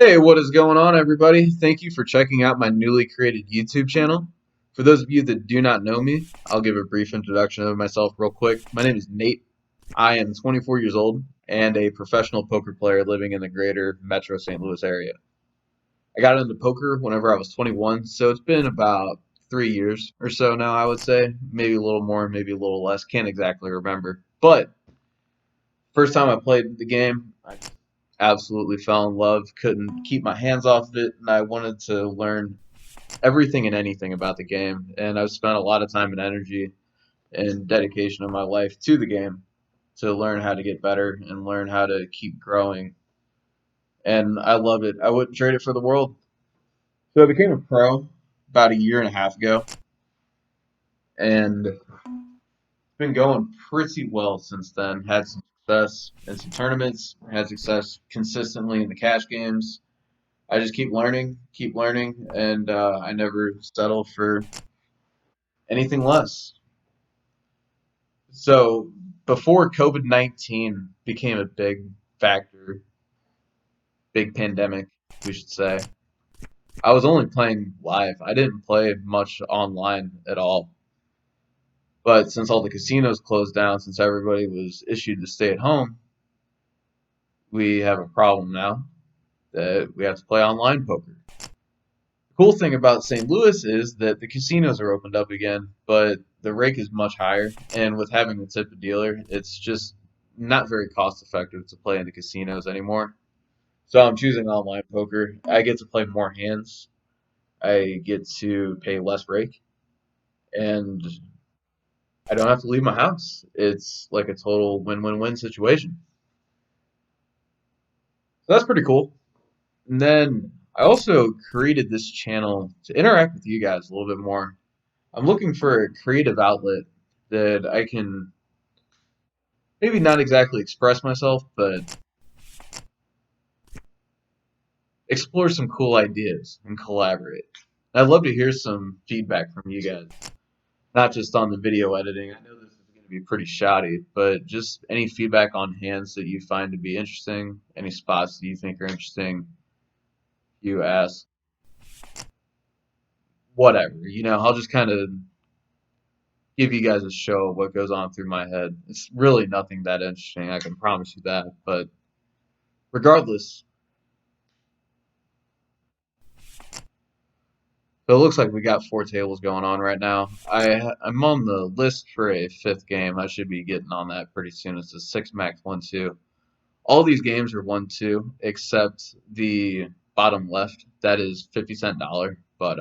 Hey, what is going on, everybody? Thank you for checking out my newly created YouTube channel. For those of you that do not know me, I'll give a brief introduction of myself real quick. My name is Nate. I am 24 years old and a professional poker player living in the greater Metro St. Louis area. I got into poker whenever I was 21, so it's been about 3 years or so now, I would say. Maybe a little more, maybe a little less. Can't exactly remember. But first time I played the game, I absolutely fell in love. Couldn't keep my hands off of it, and I wanted to learn everything and anything about the game. And I've spent a lot of time and energy and dedication of my life to the game to learn how to get better and learn how to keep growing. And I love it. I wouldn't trade it for the world. So I became a pro about a year and a half ago, and it's been going pretty well since then. Had some success in some tournaments, had success consistently in the cash games. I just keep learning, and I never settle for anything less. So before COVID-19 became a big factor, big pandemic, we should say, I was only playing live. I didn't play much online at all. But since all the casinos closed down, since everybody was issued to stay at home, we have a problem now that we have to play online poker. Cool thing about St. Louis is that the casinos are opened up again, but the rake is much higher, and with having to tip a dealer, it's just not very cost effective to play in the casinos anymore. So I'm choosing online poker. I get to play more hands. I get to pay less rake, and I don't have to leave my house. It's like a total win-win-win situation. So that's pretty cool. And then I also created this channel to interact with you guys a little bit more. I'm looking for a creative outlet that I can maybe not exactly express myself, but explore some cool ideas and collaborate. I'd love to hear some feedback from you guys, not just on the video editing. I know this is going to be pretty shoddy, but just any feedback on hands that you find to be interesting, any spots that you think are interesting, you ask, whatever. I'll just kind of give you guys a show of what goes on through my head. It's really nothing that interesting, I can promise you that. But regardless, so it looks like we got four tables going on right now. I'm on the list for a fifth game. I should be getting on that pretty soon. It's a six max 1-2. All these games are 1-2 except the bottom left. That is 50-cent dollar. But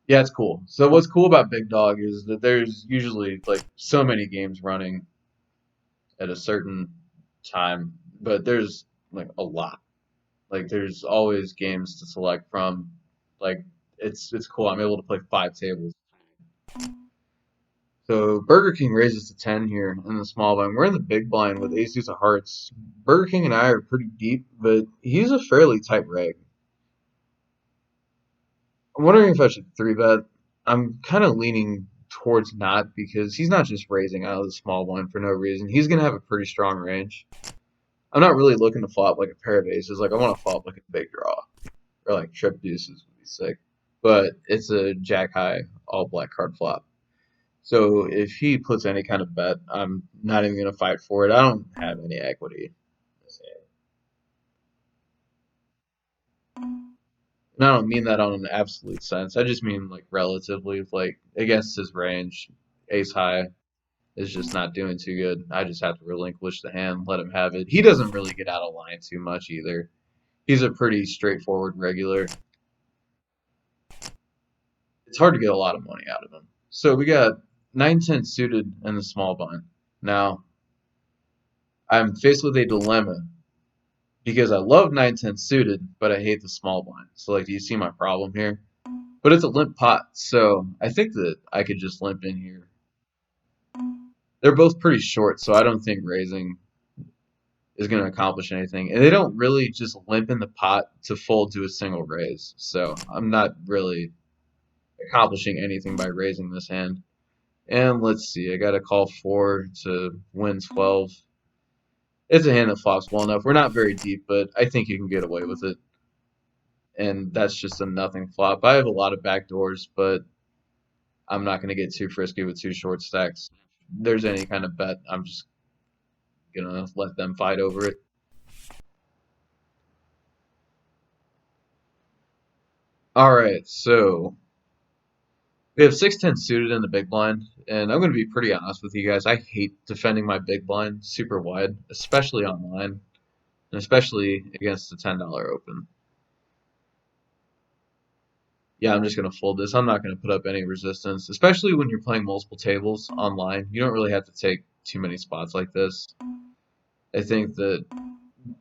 yeah, it's cool. So what's cool about Big Dog is that there's usually like so many games running at a certain time, but there's like a lot. Like there's always games to select from. Like it's cool. I'm able to play five tables. So Burger King raises to 10 here in the small blind. We're in the big blind with ace deuce of hearts. Burger King and I are pretty deep, but he's a fairly tight reg. I'm wondering if I should three bet. I'm kind of leaning towards not because he's not just raising out of the small blind for no reason. He's gonna have a pretty strong range. I'm not really looking to flop like a pair of aces. Like I want to flop like a big draw or like trip deuces would be sick. But it's a jack high all black card flop. So if he puts any kind of bet, I'm not even gonna fight for it. I don't have any equity. And I don't mean that on an absolute sense. I just mean like relatively, like against his range, ace high is just not doing too good. I just have to relinquish the hand, let him have it. He doesn't really get out of line too much either. He's a pretty straightforward regular. It's hard to get a lot of money out of him. So we got 9-10 suited in the small blind. Now, I'm faced with a dilemma because I love 9-10 suited, but I hate the small blind. So, like, do you see my problem here? But it's a limp pot, so I think that I could just limp in here. They're both pretty short, so I don't think raising is going to accomplish anything. And they don't really just limp in the pot to fold to a single raise. So I'm not really accomplishing anything by raising this hand. And let's see, I got to call 4 to win 12. It's a hand that flops well enough. We're not very deep, but I think you can get away with it. And that's just a nothing flop. I have a lot of back doors, but I'm not going to get too frisky with two short stacks. If there's any kind of bet, I'm just going to let them fight over it. All right, so we have 6-10 suited in the big blind, and I'm going to be pretty honest with you guys. I hate defending my big blind super wide, especially online, and especially against the $10 open. Yeah, I'm just going to fold this. I'm not going to put up any resistance, especially when you're playing multiple tables online. You don't really have to take too many spots like this. I think that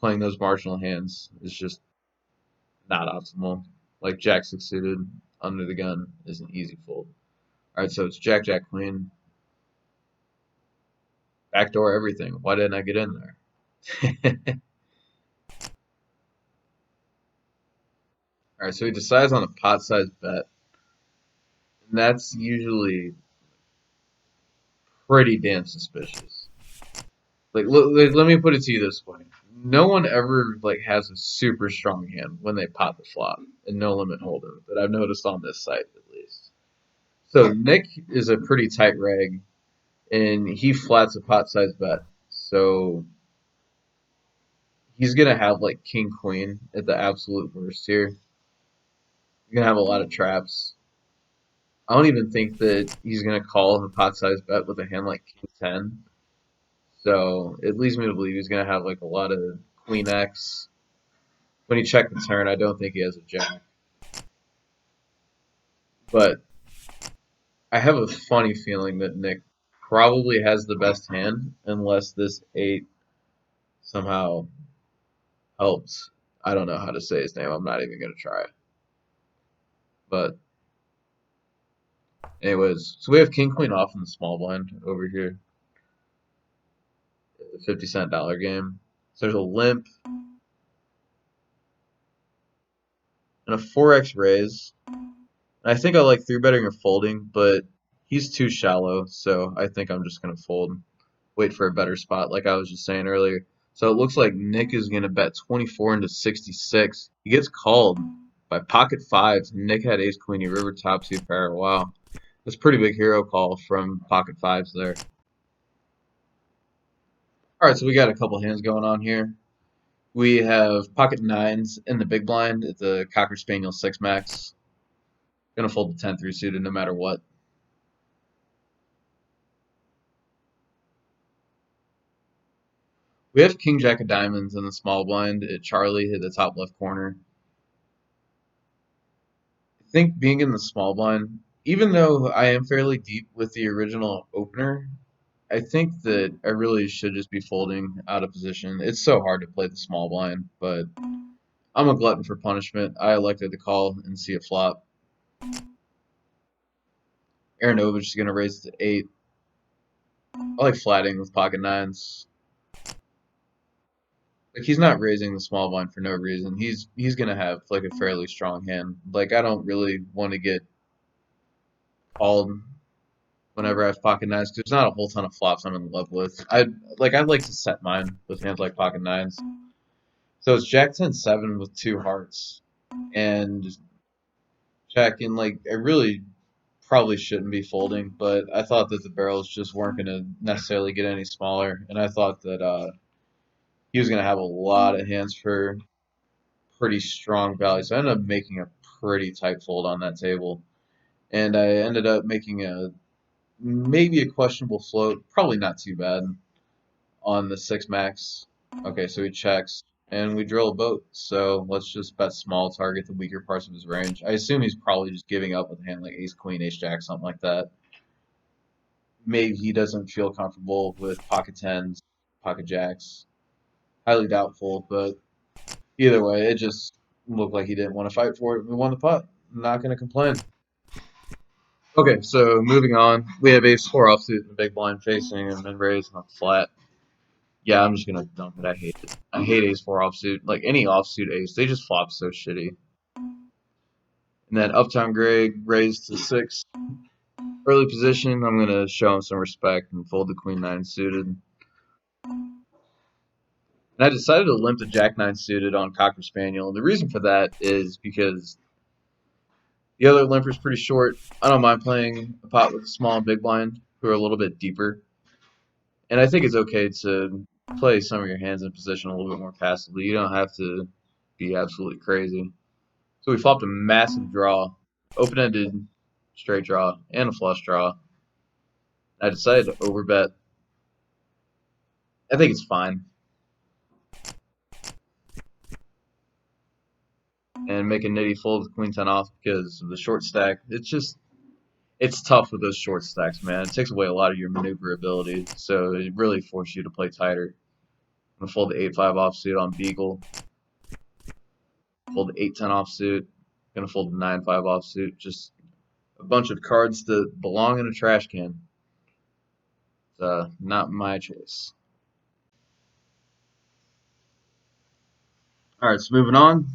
playing those marginal hands is just not optimal. Like Jack succeeded under the gun is an easy fold. All right, so it's Jack, Jack, Queen, backdoor everything. Why didn't I get in there? All right, so he decides on a pot size bet, and that's usually pretty damn suspicious. Let me put it to you this way: no one ever like has a super strong hand when they pot the flop and no limit hold'em that I've noticed on this site at least. So Nick is a pretty tight reg, and he flats a pot size bet. So he's gonna have like king queen at the absolute worst here. He's gonna have a lot of traps. I don't even think that he's gonna call a pot size bet with a hand like king ten. So it leads me to believe he's gonna have like a lot of queen X. When he checked the turn, I don't think he has a jack. But I have a funny feeling that Nick probably has the best hand unless this eight somehow helps. I don't know how to say his name. I'm not even gonna try. But anyways, so we have king queen off in the small blind over here, the 50-cent dollar game. So there's a limp and a 4x raise. And I think I like three betting or folding, but he's too shallow, so I think I'm just gonna fold. Wait for a better spot, like I was just saying earlier. So it looks like Nick is gonna bet 24 into 66. He gets called by pocket fives. Nick had ace queenie river top two pair. Wow, that's a pretty big hero call from pocket fives there. All right, so we got a couple hands going on here. We have pocket nines in the big blind at the Cocker Spaniel 6 max. Gonna fold the 10-3 suited no matter what. We have King Jack of Diamonds in the small blind at Charlie at the top left corner. I think being in the small blind, even though I am fairly deep with the original opener, I think that I really should just be folding out of position. It's so hard to play the small blind, but I'm a glutton for punishment. I elected to call and see it flop. Aaronovich is going to raise it to 8. I like flatting with pocket nines. Like he's not raising the small blind for no reason. He's gonna have like a fairly strong hand. Like I don't really want to get called whenever I have pocket nines because there's not a whole ton of flops I'm in love with. I'd like to set mine with hands like pocket nines. So it's Jack 10-7 with two hearts and Jack in like I really probably shouldn't be folding, but I thought that the barrels just weren't gonna necessarily get any smaller, and I thought that he was gonna have a lot of hands for pretty strong value. So I ended up making a pretty tight fold on that table. And I ended up making a maybe a questionable float, probably not too bad, on the 6 max. Okay, so he checks and we drill a boat. So let's just bet small, target the weaker parts of his range. I assume he's probably just giving up with a hand like ace queen, ace jack, something like that. Maybe he doesn't feel comfortable with pocket tens, pocket jacks. Highly doubtful, but either way, it just looked like he didn't want to fight for it. We won the pot. Not going to complain. Okay, so moving on, we have ace four offsuit in the big blind facing and then raise on flat. Yeah, I'm just gonna dump it. I hate it. I hate ace four offsuit. Like any offsuit ace, they just flop so shitty. And then uptown Greg raised to 6. Early position, I'm gonna show him some respect and fold the queen nine suited. And I decided to limp the Jack 9 suited on Cocker Spaniel. And the reason for that is because the other limper's pretty short. I don't mind playing a pot with a small and big blind who are a little bit deeper. And I think it's okay to play some of your hands in position a little bit more passively. You don't have to be absolutely crazy. So we flopped a massive draw, open-ended straight draw, and a flush draw. I decided to overbet. I think it's fine. And make a nitty fold with queen 10 off because of the short stack. It's tough with those short stacks, man. It takes away a lot of your maneuverability, so it really forces you to play tighter. I'm gonna fold the 8-5 offsuit on Beagle. Fold the 8-10 offsuit. Gonna fold the 9-5 offsuit. Just a bunch of cards that belong in a trash can. It's not my choice. All right, so moving on.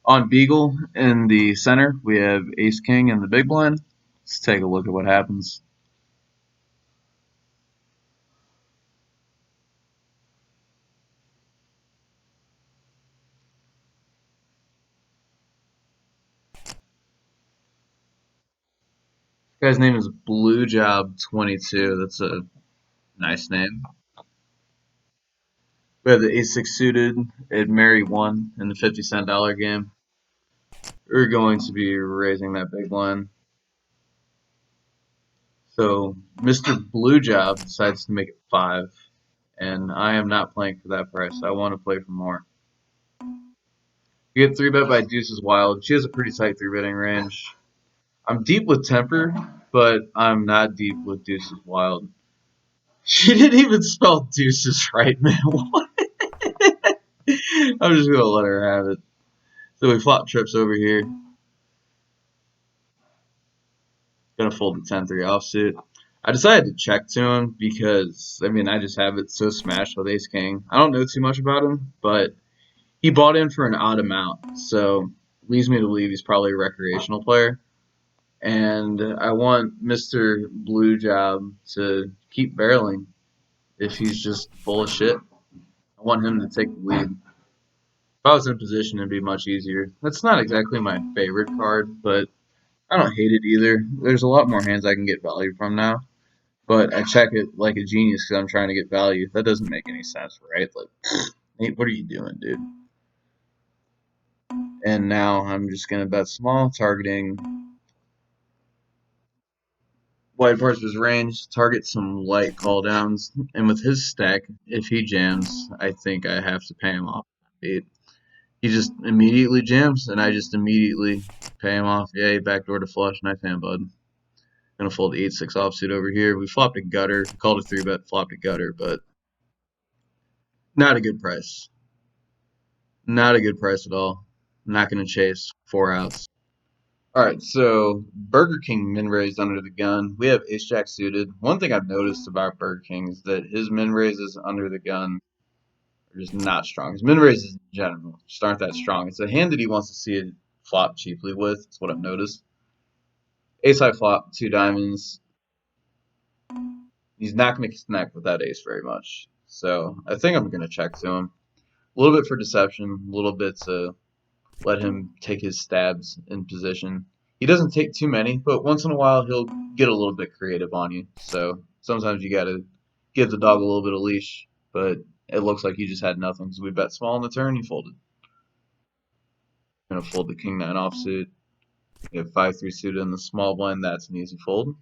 On Beagle in the center, we have Ace King in the big blind. Let's take a look at what happens. This guy's name is Blue Job 22. That's a nice name. We have the Ace 6 suited at Mary 1 in the 50-cent dollar game. We're going to be raising that big blind. So Mr. Blue Job decides to make it 5, and I am not playing for that price. I want to play for more. We get 3-bet by Deuces Wild. She has a pretty tight 3-betting range. I'm deep with Temper, but I'm not deep with Deuces Wild. She didn't even spell Deuces right, man. What? I'm just going to let her have it. So we flop trips over here. Gonna fold the 10-3 offsuit. I decided to check to him because, I mean, I just have it so smashed with Ace King. I don't know too much about him, but he bought in for an odd amount, so leads me to believe he's probably a recreational player. And I want Mr. Blue Job to keep barreling if he's just full of shit. I want him to take the lead. If I was in position, it'd be much easier. That's not exactly my favorite card, but I don't hate it either. There's a lot more hands I can get value from now. But I check it like a genius because I'm trying to get value. That doesn't make any sense, right? Like, Nate, what are you doing, dude? And now I'm just going to bet small, targeting white parts of his range, target some light call downs. And with his stack, if he jams, I think I have to pay him off. He just immediately jams, and I just immediately pay him off. Yay, backdoor to flush, nice hand, bud. Gonna fold the 8-6 offsuit over here. We flopped a gutter, called a 3-bet, flopped a gutter, but not a good price. Not a good price at all. I'm not going to chase 4 outs. All right, so Burger King min raised under the gun. We have Ace Jack suited. One thing I've noticed about Burger King is that his min raises under the gun are just not strong. His min raises in general just aren't that strong. It's a hand that he wants to see it flop cheaply with. That's what I've noticed. Ace high flop, 2 diamonds. He's not going to connect with that ace very much. So I think I'm going to check to him. A little bit for deception, a little bit to let him take his stabs in position. He doesn't take too many, but once in a while he'll get a little bit creative on you. So sometimes you gotta give the dog a little bit of leash, but it looks like he just had nothing. So we bet small on the turn, he folded. Gonna fold the king 9 offsuit. We have 5-3 suited in the small blind, that's an easy fold.